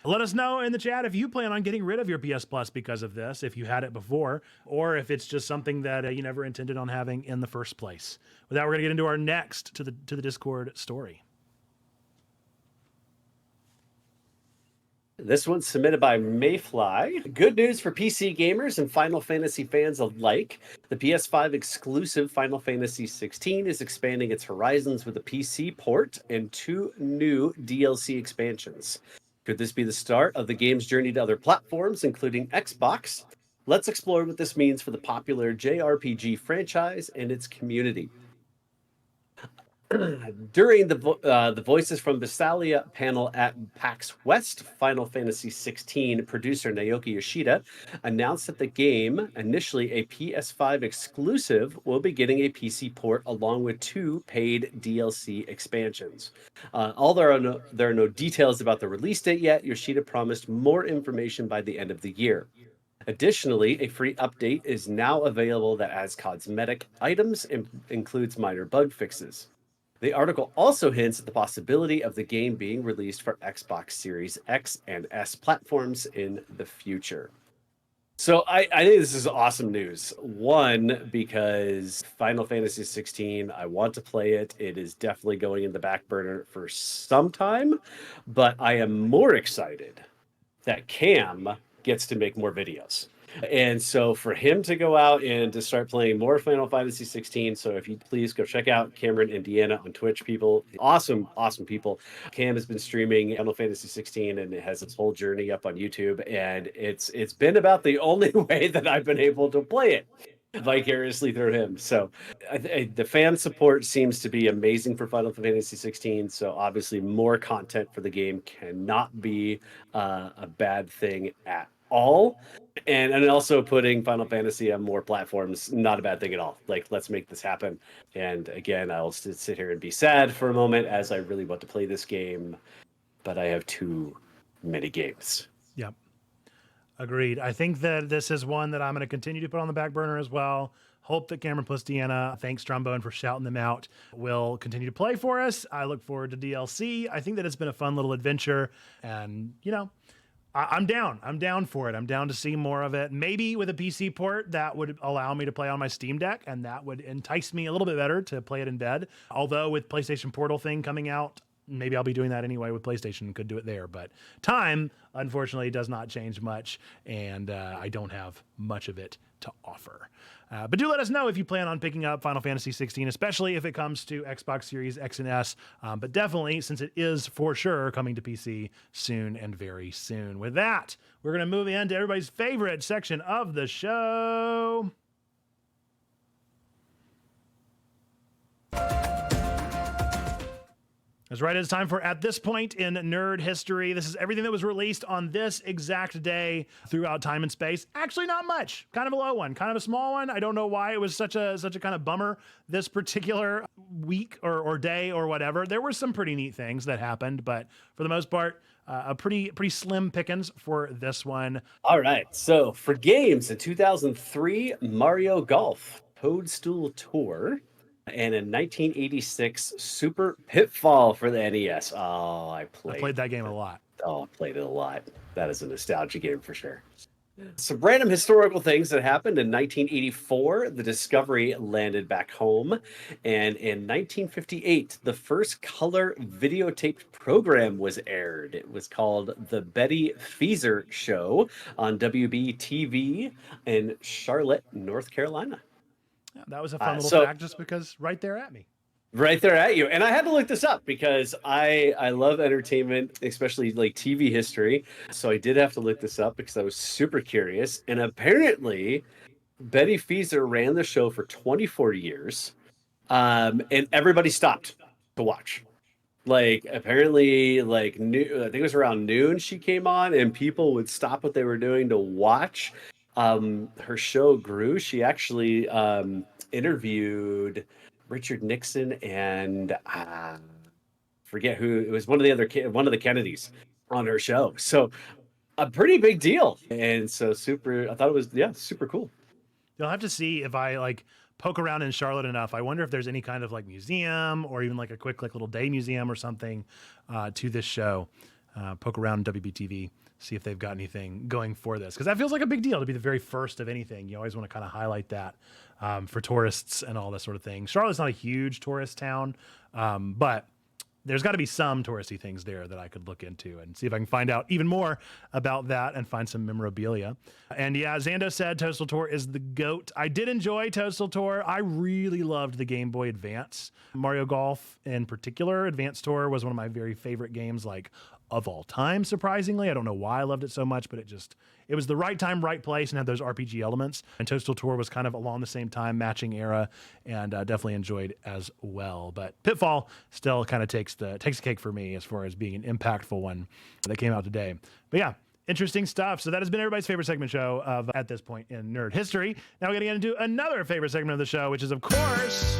let us know in the chat if you plan on getting rid of your PS Plus because of this, if you had it before, or if it's just something that you never intended on having in the first place. With that, we're going to get into our next to the Discord story.
This one's submitted by Mayfly. Good news for PC gamers and Final Fantasy fans alike. The PS5 exclusive Final Fantasy 16 is expanding its horizons with a PC port and 2 new DLC expansions. Could this be the start of the game's journey to other platforms, including Xbox? Let's explore what this means for the popular JRPG franchise and its community. During the Voices from Visalia panel at PAX West, Final Fantasy XVI producer Naoki Yoshida announced that the game, initially a PS5 exclusive, will be getting a PC port along with 2 paid DLC expansions. Although there are no details about the release date yet, Yoshida promised more information by the end of the year. Additionally, a free update is now available that adds cosmetic items and includes minor bug fixes. The article also hints at the possibility of the game being released for Xbox Series X and S platforms in the future. So I think this is awesome news. One, because Final Fantasy 16, I want to play it. It is definitely going in the back burner for some time, but I am more excited that Cam gets to make more videos. And so for him to go out and to start playing more Final Fantasy 16, so if you please go check out Cameron Indiana on Twitch, people. Awesome people. Cam has been streaming Final Fantasy 16 and it has its whole journey up on YouTube, and it's been about the only way that I've been able to play it vicariously through him. So the fan support seems to be amazing for Final Fantasy 16. So obviously more content for the game cannot be a bad thing at all. And also putting Final Fantasy on more platforms, not a bad thing at all. Like, let's make this happen. And again, I'll sit here and be sad for a moment as I really want to play this game, but I have too many games.
Yep. Agreed. I think that this is one that I'm going to continue to put on the back burner as well. Hope that Cameron plus Deanna, thanks Trombone for shouting them out, will continue to play for us. I look forward to DLC. I think that it's been a fun little adventure, and I'm down. I'm down for it. I'm down to see more of it. Maybe with a PC port that would allow me to play on my Steam Deck, and that would entice me a little bit better to play it in bed. Although with PlayStation Portal thing coming out, maybe I'll be doing that anyway with PlayStation. Could do it there, but time, unfortunately, does not change much, and I don't have much of it to offer. But do let us know if you plan on picking up Final Fantasy 16, especially if it comes to Xbox Series X and S. But definitely, since it is for sure coming to PC soon and very soon. With that, we're going to move into everybody's favorite section of the show. That's right. It's time for At This Point in Nerd History. This is everything that was released on this exact day throughout time and space. Actually, not much. Kind of a low one. Kind of a small one. I don't know why it was such a kind of bummer this particular week or day or whatever. There were some pretty neat things that happened, but for the most part, a pretty slim pickings for this one.
All right. So for games in 2003, Mario Golf Toadstool Tour. And in 1986, Super Pitfall for the NES. Oh, I
played that game a lot.
Oh, I played it a lot. That is a nostalgia game for sure. Some random historical things that happened in 1984. The Discovery landed back home. And in 1958, the first color videotaped program was aired. It was called The Betty Feezer Show on WB-TV in Charlotte, North Carolina.
Yeah, that was a fun little fact just because right there at me.
Right there at you. And I had to look this up because I love entertainment, especially like TV history. So I did have to look this up because I was super curious. And apparently, Betty Feezer ran the show for 24 years, and everybody stopped to watch. Like apparently, like I think it was around noon she came on, and people would stop what they were doing to watch. Her show grew. She actually interviewed Richard Nixon and forget who it was. One of the one of the Kennedys on her show. So a pretty big deal, and so super. I thought it was super cool.
You'll have to see if I like poke around in Charlotte enough. I wonder if there's any kind of like museum or even like a quick like little day museum or something to this show. Poke around WBTV, see if they've got anything going for this, because that feels like a big deal to be the very first of anything. You always want to kind of highlight that for tourists and all that sort of thing. Charlotte's not a huge tourist town, but there's got to be some touristy things there that I could look into and see if I can find out even more about that and find some memorabilia. And yeah, Zando said Toadstool Tour is the GOAT. I did enjoy Toadstool Tour. I really loved the Game Boy Advance. Mario Golf in particular, Advance Tour was one of my very favorite games, like of all time, surprisingly. I don't know why I loved it so much, but it was the right time, right place, and had those RPG elements. And Toadstool Tour was kind of along the same time, matching era, and definitely enjoyed as well. But Pitfall still kind of takes the cake for me as far as being an impactful one that came out today. But yeah, interesting stuff. So that has been everybody's favorite segment show of at this point in nerd history. Now we're going to get into another favorite segment of the show, which is, of course,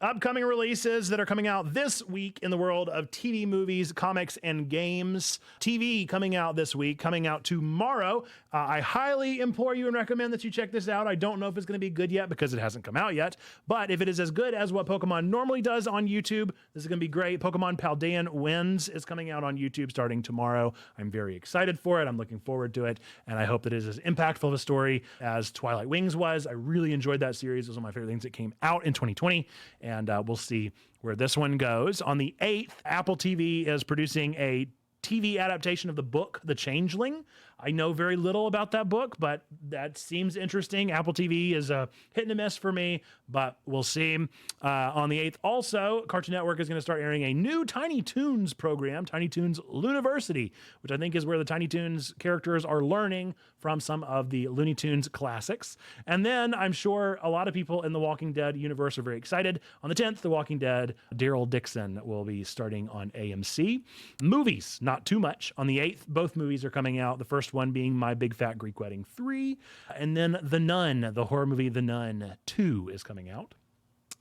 upcoming releases that are coming out this week in the world of TV, movies, comics, and games. TV coming out this week, coming out tomorrow. I highly implore you and recommend that you check this out. I don't know if it's going to be good yet because it hasn't come out yet, but if it is as good as what Pokemon normally does on YouTube, this is going to be great. Pokemon Paldean Winds is coming out on YouTube starting tomorrow. I'm very excited for it. I'm looking forward to it, and I hope that it is as impactful of a story as Twilight Wings was. I really enjoyed that series. It was one of my favorite things that came out in 2020, and we'll see where this one goes. On the 8th, Apple TV is producing a TV adaptation of the book The Changeling. I know very little about that book, but that seems interesting. Apple TV is a hit and a miss for me, but we'll see. On the 8th, also, Cartoon Network is going to start airing a new Tiny Toons program, Tiny Toons Looniversity, which I think is where the Tiny Toons characters are learning from some of the Looney Tunes classics. And then I'm sure a lot of people in the Walking Dead universe are very excited. On the 10th, The Walking Dead, Daryl Dixon will be starting on AMC. Movies, not too much. On the 8th, both movies are coming out. The first one being My Big Fat Greek Wedding 3, and then The Nun, the horror movie The Nun 2 is coming out.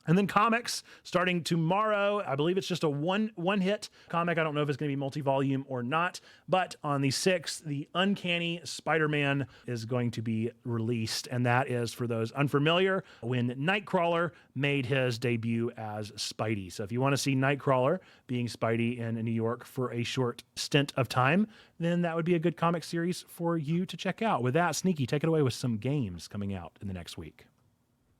And then comics starting tomorrow. I believe it's just a one hit comic. I don't know if it's going to be multi-volume or not, but on the 6th, the Uncanny Spider-Man is going to be released. And that is, for those unfamiliar, when Nightcrawler made his debut as Spidey. So if you want to see Nightcrawler being Spidey in New York for a short stint of time, then that would be a good comic series for you to check out. With that, Sneaky, take it away with some games coming out in the next week.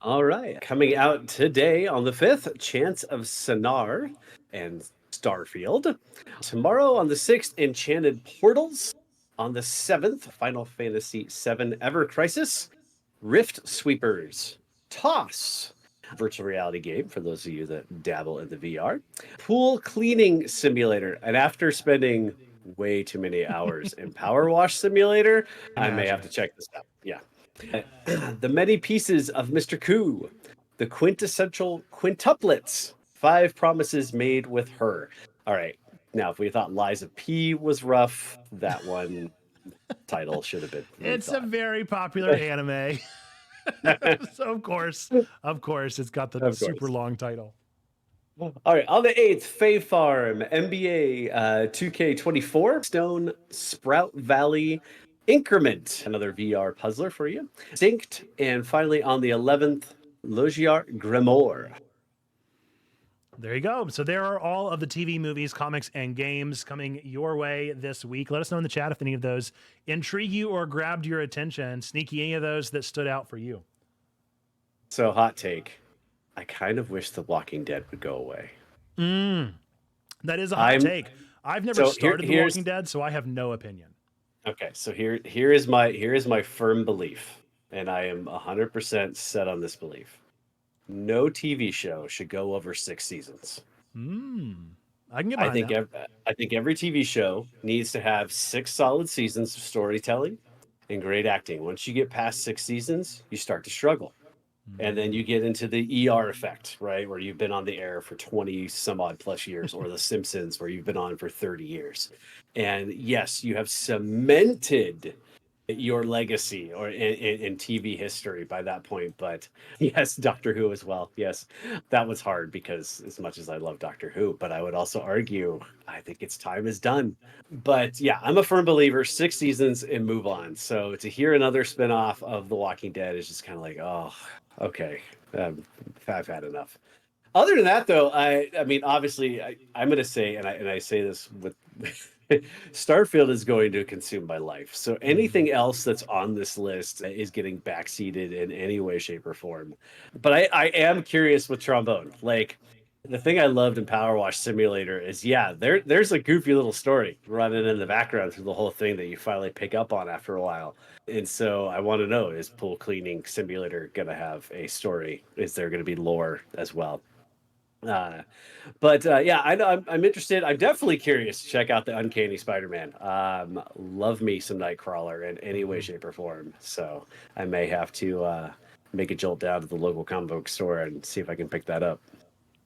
All right. Coming out today on the 5th, Chance of Sonar and Starfield. Tomorrow on the 6th, Enchanted Portals. On the 7th, Final Fantasy VII Ever Crisis. Rift Sweepers. Toss. Virtual reality game for those of you that dabble in the VR. Pool Cleaning Simulator. And after spending way too many hours in Power Wash Simulator, I may have to check this out. Yeah. The Many Pieces of Mr. Koo, the quintessential quintuplets, 5 promises made with her. All right. Now, if we thought Liza P was rough, that one title should have been.
It's a very popular anime. So of course, it's got the super long title.
All right, on the 8th, Fae Farm, NBA 2K24, Stone Sprout Valley, Increment, another VR puzzler for you, Synced, and finally on the 11th, Logiar Grimoire.
There you go. So there are all of the TV, movies, comics, and games coming your way this week. Let us know in the chat if any of those intrigue you or grabbed your attention. Sneaky, any of those that stood out for you?
So, hot take. I kind of wish The Walking Dead would go away.
That is a hot take. I've never started The Walking Dead, so I have no opinion.
Okay, so here is my firm belief. and I am 100% set on this belief. No TV show should go over 6 seasons.
I can get behind that.
I think every TV show needs to have 6 solid seasons of storytelling and great acting. Once you get past 6 seasons, you start to struggle. And then you get into the ER effect, right? Where you've been on the air for 20 some odd plus years, or The Simpsons, where you've been on for 30 years. And yes, you have cemented your legacy or in TV history by that point. But yes, Doctor Who as well. Yes, that was hard because as much as I love Doctor Who, but I would also argue I think its time is done. But yeah, I'm a firm believer, 6 seasons and move on. So to hear another spinoff of The Walking Dead is just kind of like, oh, okay, I've had enough. Other than that, though, I mean, obviously, I'm going to say, and I say this with Starfield is going to consume my life. So anything else that's on this list is getting backseated in any way, shape, or form. But I am curious with Trombone. Like, the thing I loved in Power Wash Simulator is, yeah, there's a goofy little story running in the background through the whole thing that you finally pick up on after a while. And so I want to know, is Pool Cleaning Simulator going to have a story? Is there going to be lore as well? But yeah, I'm interested. I'm definitely curious to check out the Uncanny Spider-Man. Love me some Nightcrawler in any way, shape, or form. So I may have to make a jolt down to the local comic book store and see if I can pick that up.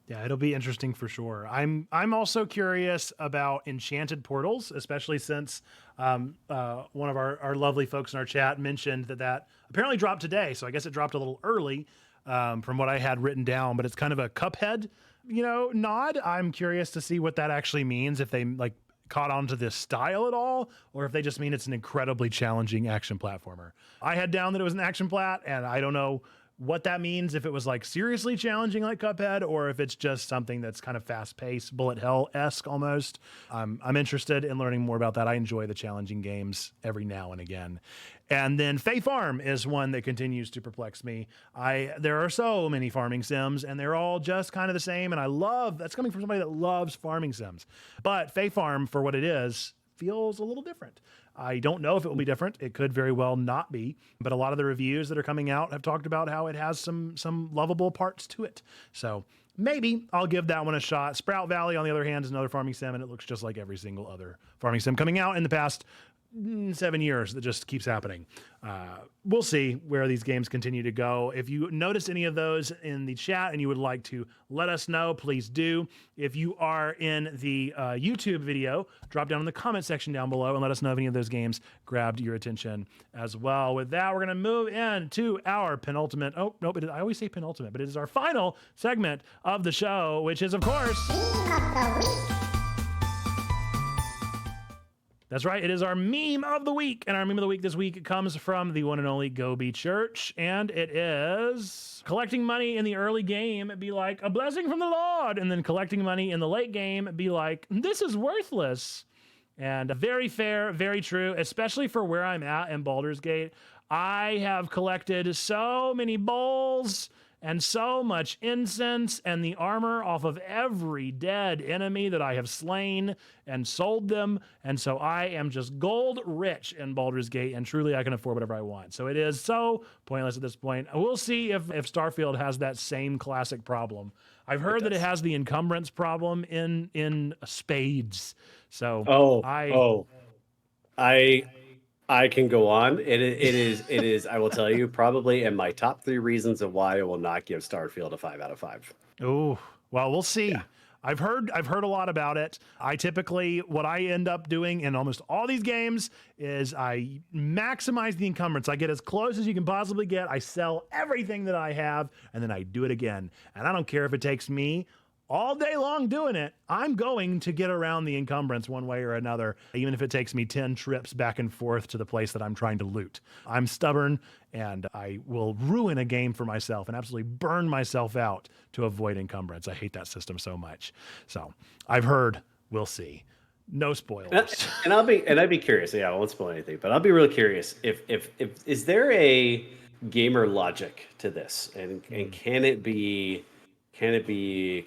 Yeah, it'll be interesting for sure. I'm also curious about Enchanted Portals, especially since one of our lovely folks in our chat mentioned that apparently dropped today. So I guess it dropped a little early from what I had written down, but it's kind of a Cuphead, nod. I'm curious to see what that actually means, if they like caught on to this style at all, or if they just mean it's an incredibly challenging action platformer. I had down that it was an action plat, and I don't know what that means, if it was like seriously challenging like Cuphead, or if it's just something that's kind of fast-paced, bullet hell-esque almost. I'm interested in learning more about that. I enjoy the challenging games every now and again. And then Fae Farm is one that continues to perplex me. There are so many farming sims, and they're all just kind of the same, and I love that's coming from somebody that loves farming sims. But Fae Farm, for what it is, feels a little different. I don't know if it will be different. It could very well not be, but a lot of the reviews that are coming out have talked about how it has some lovable parts to it. So maybe I'll give that one a shot. Sprout Valley, on the other hand, is another farming sim, and it looks just like every single other farming sim coming out in the past 7 years. That just keeps happening. We'll see where these games continue to go. If you notice any of those in the chat and you would like to let us know, please do. If you are in the YouTube video, drop down in the comment section down below and let us know if any of those games grabbed your attention as well. With that, we're going to move into our penultimate. Oh, nope, I always say penultimate, but it is our final segment of the show, which is, of course, that's right. It is our meme of the week. And our meme of the week this week comes from the one and only Gobi Church. And it is collecting money in the early game be like a blessing from the Lord. And then collecting money in the late game be like, this is worthless. And very fair, very true, especially for where I'm at in Baldur's Gate. I have collected so many bowls and so much incense and the armor off of every dead enemy that I have slain and sold them. And so I am just gold rich in Baldur's Gate, and truly I can afford whatever I want. So it is so pointless at this point. We'll see if Starfield has that same classic problem. I've heard that it has the encumbrance problem in spades. So
I can go on. It is. I will tell you, probably in my top 3 reasons of why I will not give Starfield a 5 out of 5.
Oh, well, we'll see. Yeah. I've heard a lot about it. I typically, what I end up doing in almost all these games is I maximize the encumbrance. I get as close as you can possibly get. I sell everything that I have, and then I do it again. And I don't care if it takes me all day long doing it. I'm going to get around the encumbrance one way or another, even if it takes me 10 trips back and forth to the place that I'm trying to loot. I'm stubborn, and I will ruin a game for myself and absolutely burn myself out to avoid encumbrance. I hate that system so much. So I've heard, we'll see. No spoilers.
And I'd be curious. Yeah, I won't spoil anything, but I'll be real curious. If is there a gamer logic to this, and can it be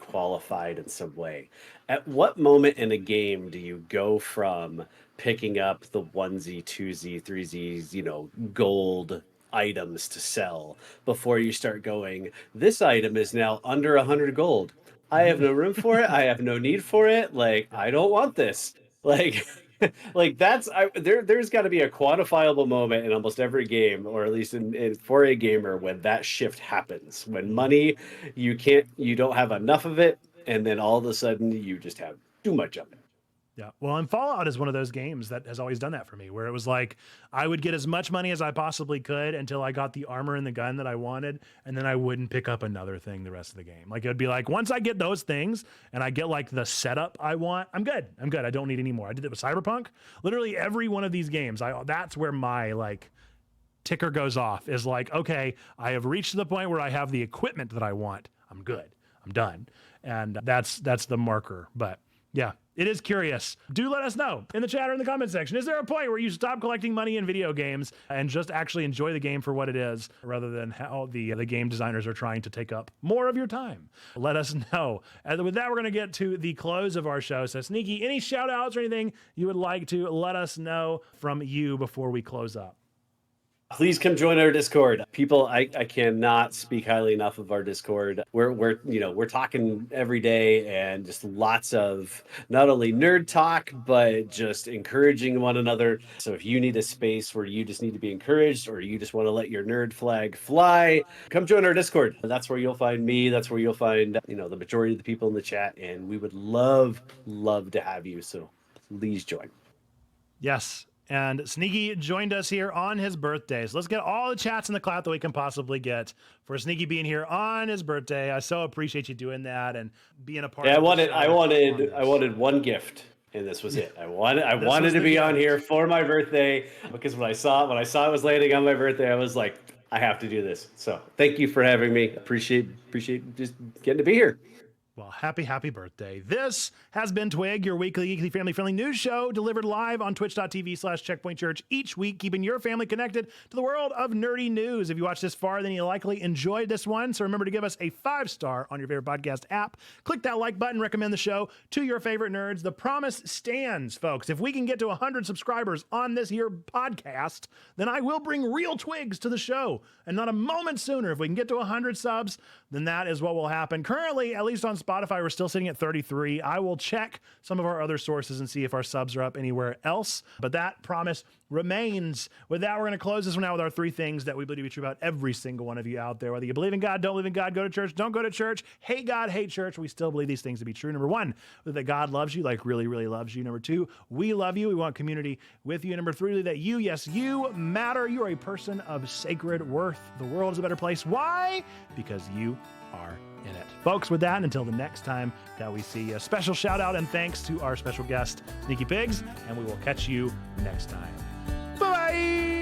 qualified in some way? At what moment in a game do you go from picking up the 1Z, 2Z, 3Zs, gold items to sell before you start going, this item is now under 100 gold. I have no room for it. I have no need for it. Like, I don't want this. Like, like there's got to be a quantifiable moment in almost every game, or at least for a gamer, when that shift happens, when money, you don't have enough of it, and then all of a sudden you just have too much of it.
Yeah. Well, and Fallout is one of those games that has always done that for me, where it was like I would get as much money as I possibly could until I got the armor and the gun that I wanted, and then I wouldn't pick up another thing the rest of the game. Like, it would be like, once I get those things and I get like the setup I want, I'm good. I'm good. I don't need any more. I did it with Cyberpunk. Literally every one of these games, that's where my like ticker goes off, is like, okay, I have reached the point where I have the equipment that I want. I'm good. I'm done. And that's the marker. But yeah, it is curious. Do let us know in the chat or in the comment section. Is there a point where you stop collecting money in video games and just actually enjoy the game for what it is, rather than how the game designers are trying to take up more of your time? Let us know. And with that, we're going to get to the close of our show. So Sneaky, any shout outs or anything you would like to let us know from you before we close up?
Please come join our Discord. People, I cannot speak highly enough of our Discord. We're talking every day, and just lots of not only nerd talk, but just encouraging one another. So if you need a space where you just need to be encouraged, or you just want to let your nerd flag fly, come join our Discord. That's where you'll find me. That's where you'll find, the majority of the people in the chat, and we would love to have you. So please join.
Yes. And Sneaky joined us here on his birthday. So let's get all the chats in the clout that we can possibly get for Sneaky being here on his birthday. I so appreciate you doing that and being a part of
it. I wanted one gift, and this was it. I wanted to be on here for my birthday, because when I saw it was landing on my birthday, I was like, I have to do this. So thank you for having me. Appreciate just getting to be here.
Well, happy birthday. This has been Twig, your weekly geekly family-friendly news show, delivered live on twitch.tv/checkpointchurch each week, keeping your family connected to the world of nerdy news. If you watched this far, then you likely enjoyed this one. So remember to give us a 5-star on your favorite podcast app. Click that like button, recommend the show to your favorite nerds. The promise stands, folks. If we can get to 100 subscribers on this here podcast, then I will bring real Twigs to the show, and not a moment sooner. If we can get to 100 subs, then that is what will happen. Currently, at least on Spotify, we're still sitting at 33. I will check some of our other sources and see if our subs are up anywhere else, but that promise remains. With that, we're going to close this one out with our 3 things that we believe to be true about every single one of you out there. Whether you believe in God, don't believe in God, go to church, don't go to church, hate God, hate church, we still believe these things to be true. Number 1, that God loves you, like really, really loves you. Number 2, we love you. We want community with you. Number 3, that you, yes, you matter. You are a person of sacred worth. The world is a better place. Why? Because you are in it. Folks, with that, until the next time that we see, a special shout out and thanks to our special guest, Sneaky Pigs, and we will catch you next time. Bye!